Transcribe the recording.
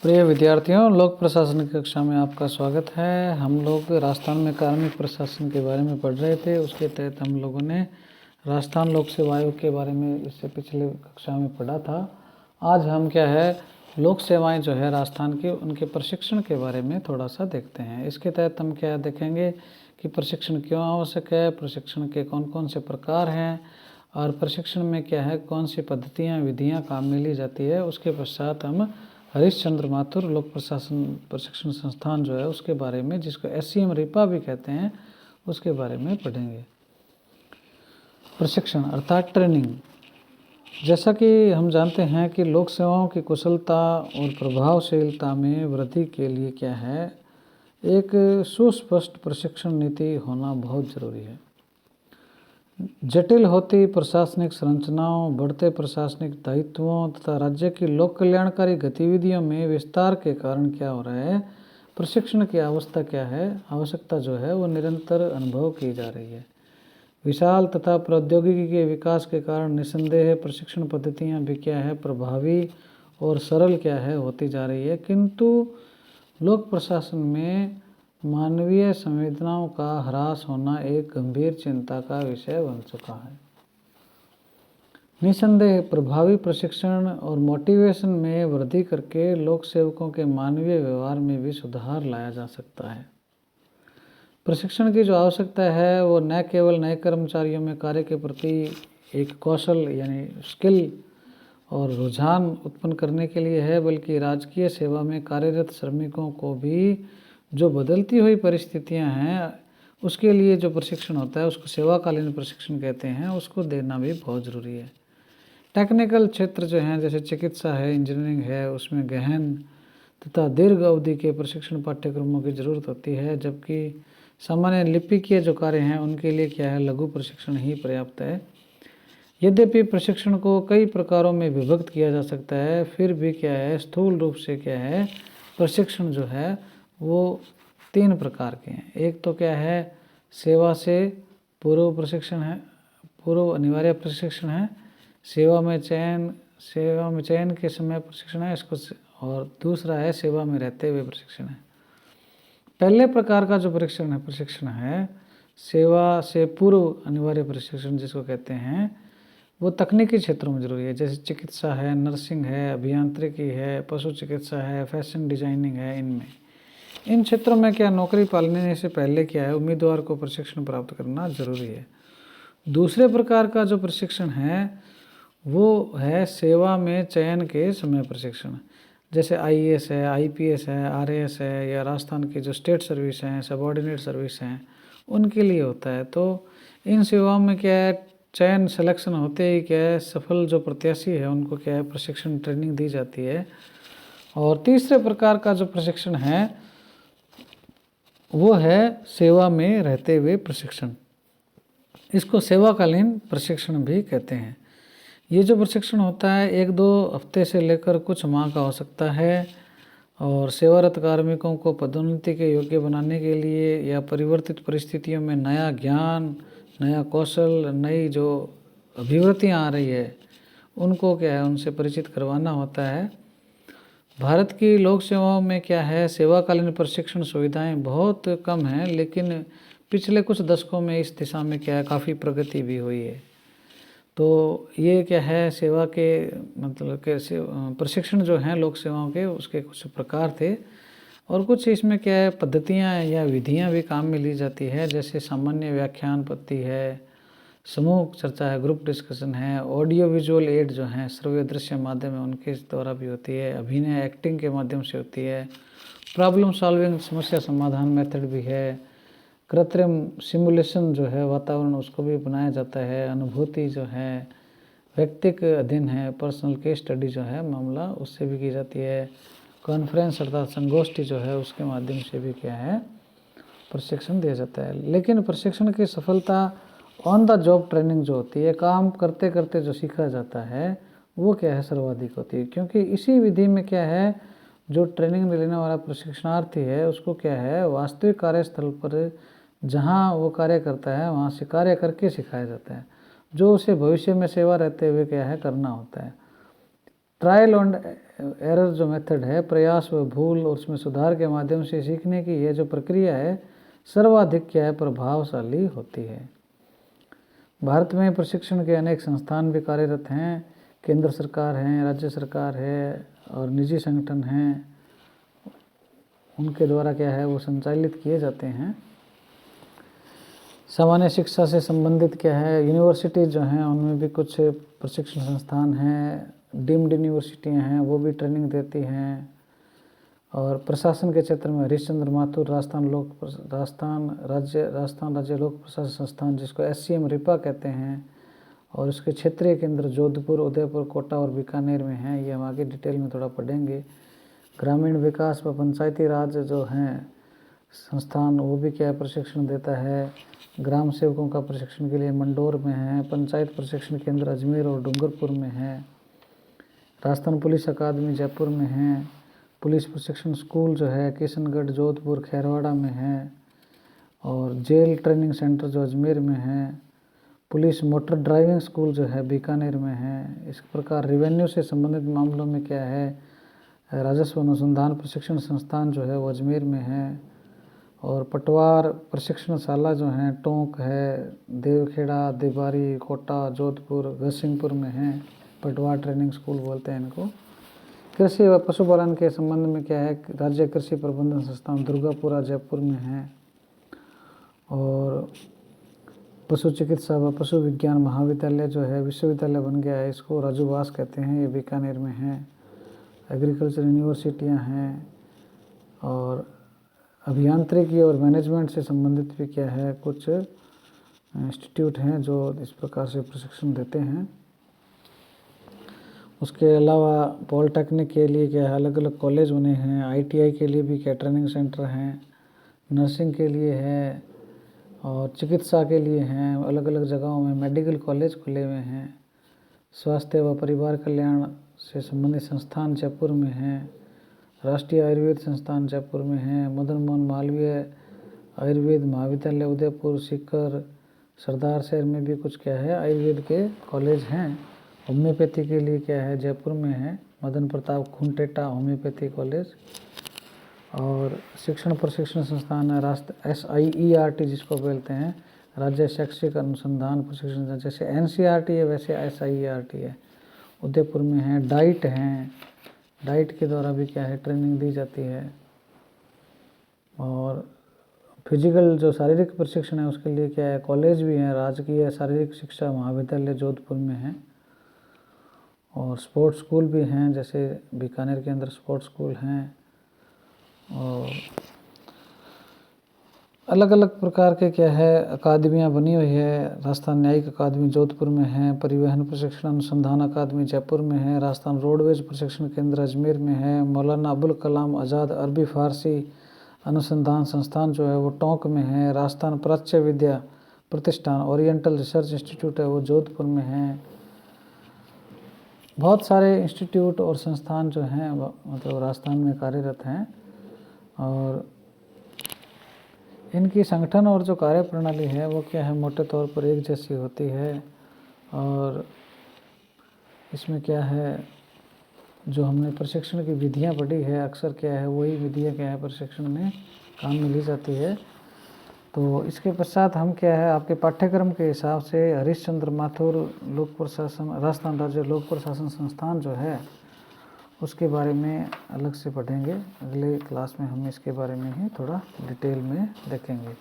प्रिय विद्यार्थियों, लोक प्रशासन की कक्षा में आपका स्वागत है। हम लोग राजस्थान में कार्मिक प्रशासन के बारे में पढ़ रहे थे। उसके तहत हम लोगों ने राजस्थान लोक सेवा आयोग के बारे में इससे पिछले कक्षा में पढ़ा था। आज हम क्या है लोक सेवाएं जो है राजस्थान के उनके प्रशिक्षण के बारे में थोड़ा सा देखते हैं। इसके तहत हम क्या देखेंगे कि प्रशिक्षण क्यों आवश्यक है, प्रशिक्षण के कौन कौन से प्रकार हैं और प्रशिक्षण में क्या है कौन सी पद्धतियाँ विधियाँ काम में ली जाती है। उसके पश्चात हम हरीशचंद्र माथुर लोक प्रशासन प्रशिक्षण संस्थान जो है उसके बारे में, जिसको SCM रिपा भी कहते हैं, उसके बारे में पढ़ेंगे। प्रशिक्षण अर्थात ट्रेनिंग। जैसा कि हम जानते हैं कि लोक सेवाओं की कुशलता और प्रभावशीलता में वृद्धि के लिए क्या है एक सुस्पष्ट प्रशिक्षण नीति होना बहुत ज़रूरी है। जटिल होती प्रशासनिक संरचनाओं, बढ़ते प्रशासनिक दायित्वों तथा राज्य की लोक कल्याणकारी गतिविधियों में विस्तार के कारण क्या हो रहा है, प्रशिक्षण की आवश्यकता जो है वो निरंतर अनुभव की जा रही है। विशाल तथा प्रौद्योगिकी के विकास के कारण निस्संदेह प्रशिक्षण पद्धतियाँ भी क्या है प्रभावी और सरल होती जा रही है, किंतु लोक प्रशासन में मानवीय संवेदनाओं का ह्रास होना एक गंभीर चिंता का विषय बन चुका है। निस्संदेह प्रभावी प्रशिक्षण और मोटिवेशन में वृद्धि करके लोक सेवकों के मानवीय व्यवहार में भी सुधार लाया जा सकता है। प्रशिक्षण की जो आवश्यकता है वो न केवल नए कर्मचारियों में कार्य के प्रति एक कौशल यानी स्किल और रुझान उत्पन्न करने के लिए है, बल्कि राजकीय सेवा में कार्यरत श्रमिकों को भी जो बदलती हुई परिस्थितियां हैं उसके लिए जो प्रशिक्षण होता है उसको सेवाकालीन प्रशिक्षण कहते हैं, उसको देना भी बहुत ज़रूरी है। टेक्निकल क्षेत्र जो हैं जैसे चिकित्सा है, इंजीनियरिंग है, उसमें गहन तथा दीर्घ अवधि के प्रशिक्षण पाठ्यक्रमों की ज़रूरत होती है, जबकि सामान्य लिपिकीय जो कार्य हैं उनके लिए क्या है लघु प्रशिक्षण ही पर्याप्त है। यद्यपि प्रशिक्षण को कई प्रकारों में विभक्त किया जा सकता है, फिर भी क्या है स्थूल रूप से क्या है प्रशिक्षण जो है वो 3 प्रकार के हैं। एक तो क्या है सेवा से पूर्व प्रशिक्षण है, पूर्व अनिवार्य प्रशिक्षण है, सेवा में चयन के समय प्रशिक्षण है इसको, और दूसरा है सेवा में रहते हुए प्रशिक्षण है। पहले प्रकार का जो प्रशिक्षण है सेवा से पूर्व अनिवार्य प्रशिक्षण जिसको कहते हैं, वो तकनीकी क्षेत्रों में जरूरी है, जैसे चिकित्सा है, नर्सिंग है, अभियांत्रिकी है, पशु चिकित्सा है, फैशन डिजाइनिंग है। इन क्षेत्रों में क्या नौकरी पाने से पहले क्या है उम्मीदवार को प्रशिक्षण प्राप्त करना जरूरी है। दूसरे प्रकार का जो प्रशिक्षण है वो है सेवा में चयन के समय प्रशिक्षण, जैसे IAS है, IPS है, RAS है, या राजस्थान की जो स्टेट सर्विस हैं, सबऑर्डिनेट सर्विस हैं, उनके लिए होता है। तो इन सेवाओं में क्या है चयन सिलेक्शन होते ही क्या है सफल जो प्रत्याशी है उनको क्या है प्रशिक्षण ट्रेनिंग दी जाती है। और तीसरे प्रकार का जो प्रशिक्षण है वो है सेवा में रहते हुए प्रशिक्षण, इसको सेवाकालीन प्रशिक्षण भी कहते हैं। ये जो प्रशिक्षण होता है 1-2 हफ्ते से लेकर कुछ माह का हो सकता है, और सेवारत कार्मिकों को पदोन्नति के योग्य बनाने के लिए या परिवर्तित परिस्थितियों में नया ज्ञान, नया कौशल, नई जो अभिवृत्तियाँ आ रही है उनको क्या है उनसे परिचित करवाना होता है। भारत की लोक सेवाओं में क्या है सेवाकालीन प्रशिक्षण सुविधाएं बहुत कम हैं, लेकिन पिछले कुछ दशकों में इस दिशा में क्या है काफ़ी प्रगति भी हुई है। तो ये क्या है सेवा के मतलब कैसे प्रशिक्षण जो हैं लोक सेवाओं के उसके कुछ प्रकार थे, और कुछ इसमें क्या है पद्धतियाँ या विधियाँ भी काम में ली जाती है, जैसे सामान्य व्याख्यान पद्धति है, समूह चर्चा है, ग्रुप डिस्कशन है, ऑडियो विजुअल एड जो हैं श्रव्य दृश्य माध्यम है उनके द्वारा भी होती है, अभिनय एक्टिंग के माध्यम से होती है, प्रॉब्लम सॉल्विंग समस्या समाधान मेथड भी है, कृत्रिम सिमुलेशन जो है वातावरण उसको भी बनाया जाता है, अनुभूति जो है, व्यक्तिक अध्ययन है, पर्सनल केस स्टडी जो है मामला उससे भी की जाती है, कॉन्फ्रेंस अर्थात संगोष्ठी जो है उसके माध्यम से भी क्या है प्रशिक्षण दिया जाता है। लेकिन प्रशिक्षण की सफलता ऑन द जॉब ट्रेनिंग जो होती है, काम करते करते जो सीखा जाता है वो क्या है सर्वाधिक होती है, क्योंकि इसी विधि में क्या है जो ट्रेनिंग लेने वाला प्रशिक्षणार्थी है उसको क्या है वास्तविक कार्यस्थल पर जहाँ वो कार्य करता है वहाँ से कार्य करके सिखाया जाता है, जो उसे भविष्य में सेवा रहते हुए क्या है करना होता है। ट्रायल एंड एरर जो मेथड है, प्रयास व भूल और उसमें सुधार के माध्यम से सीखने की ये जो प्रक्रिया है सर्वाधिक क्या है प्रभावशाली होती है। भारत में प्रशिक्षण के अनेक संस्थान भी कार्यरत हैं। केंद्र सरकार है, राज्य सरकार है और निजी संगठन हैं, उनके द्वारा क्या है वो संचालित किए जाते हैं। सामान्य शिक्षा से संबंधित क्या है यूनिवर्सिटी जो हैं उनमें भी कुछ प्रशिक्षण संस्थान हैं, डीम्ड यूनिवर्सिटियाँ हैं, वो भी ट्रेनिंग देती हैं। और प्रशासन के क्षेत्र में हरीशचंद्र माथुर राजस्थान राज्य लोक प्रशासन संस्थान, जिसको SCM रिपा कहते हैं, और इसके क्षेत्रीय केंद्र जोधपुर, उदयपुर, कोटा और बीकानेर में हैं। ये हम आगे डिटेल में थोड़ा पढ़ेंगे। ग्रामीण विकास व पंचायती राज जो हैं संस्थान, वो भी क्या प्रशिक्षण देता है। ग्राम सेवकों का प्रशिक्षण के लिए मंडोर में है। पंचायत प्रशिक्षण केंद्र अजमेर और डूंगरपुर में है। राजस्थान पुलिस अकादमी जयपुर में है। पुलिस प्रशिक्षण स्कूल जो है किशनगढ़, जोधपुर, खैरवाड़ा में है। और जेल ट्रेनिंग सेंटर जो अजमेर में है। पुलिस मोटर ड्राइविंग स्कूल जो है बीकानेर में है। इस प्रकार रेवेन्यू से संबंधित मामलों में क्या है राजस्व अनुसंधान प्रशिक्षण संस्थान जो है वो अजमेर में है। और पटवार प्रशिक्षणशाला जो है टोंक है, देवखेड़ा, देबारी, कोटा, जोधपुर, गसिंगपुर में है। पटवार ट्रेनिंग स्कूल बोलते हैं इनको। कृषि व पशुपालन के संबंध में क्या है राज्य कृषि प्रबंधन संस्थान दुर्गापुरा जयपुर में है। और पशु चिकित्सा व पशु विज्ञान महाविद्यालय जो है विश्वविद्यालय बन गया है, इसको राजूवास कहते हैं, ये बीकानेर में है। एग्रीकल्चर यूनिवर्सिटियाँ हैं। और अभियांत्रिकी और मैनेजमेंट से संबंधित भी क्या है कुछ इंस्टीट्यूट हैं जो इस प्रकार से प्रशिक्षण देते हैं। उसके अलावा पॉलिटेक्निक के लिए क्या है अलग अलग कॉलेज बने हैं। ITI के लिए भी क्या ट्रेनिंग सेंटर हैं। नर्सिंग के लिए है और चिकित्सा के लिए हैं। अलग अलग जगहों में मेडिकल कॉलेज खुले हुए हैं। स्वास्थ्य व परिवार कल्याण से संबंधित संस्थान जयपुर में हैं। राष्ट्रीय आयुर्वेद संस्थान जयपुर में है। मदन मोहन मालवीय आयुर्वेद महाविद्यालय उदयपुर, सीकर, सरदार शहर में भी कुछ क्या है आयुर्वेद के कॉलेज हैं। होम्योपैथी के लिए क्या है जयपुर में है मदन प्रताप खुंटेटा होम्योपैथी कॉलेज। और शिक्षण प्रशिक्षण संस्थान है SIERT जिसको बोलते हैं, राज्य शैक्षिक अनुसंधान प्रशिक्षण, जैसे NCERT है वैसे SIERT है, उदयपुर में है। डाइट हैं, डाइट के द्वारा भी क्या है ट्रेनिंग दी जाती है। और फिजिकल जो शारीरिक प्रशिक्षण है उसके लिए क्या है कॉलेज भी हैं। राजकीय शारीरिक शिक्षा महाविद्यालय जोधपुर में है। और स्पोर्ट्स स्कूल भी हैं, जैसे बीकानेर के अंदर स्पोर्ट्स स्कूल हैं। और अलग अलग प्रकार के क्या है अकादमियाँ बनी हुई है। राजस्थान न्यायिक अकादमी जोधपुर में है। परिवहन प्रशिक्षण अनुसंधान अकादमी जयपुर में है। राजस्थान रोडवेज प्रशिक्षण केंद्र अजमेर में है। मौलाना अबुल कलाम आज़ाद अरबी फारसी अनुसंधान संस्थान जो है वो टोंक में है। राजस्थान प्राच्य विद्या प्रतिष्ठान ओरिएंटल रिसर्च इंस्टीट्यूट है वो जोधपुर में है। बहुत सारे इंस्टीट्यूट और संस्थान जो हैं मतलब राजस्थान में कार्यरत हैं। और इनकी संगठन और जो कार्य प्रणाली है वो क्या है मोटे तौर पर एक जैसी होती है। और इसमें क्या है जो हमने प्रशिक्षण की विधियां पढ़ी है अक्सर क्या है वही विधियां क्या है प्रशिक्षण में काम में ली जाती है। तो इसके पश्चात हम क्या है आपके पाठ्यक्रम के हिसाब से हरीशचंद्र माथुर लोक प्रशासन राजस्थान राज्य लोक प्रशासन संस्थान जो है उसके बारे में अलग से पढ़ेंगे। अगले क्लास में हम इसके बारे में ही थोड़ा डिटेल में देखेंगे।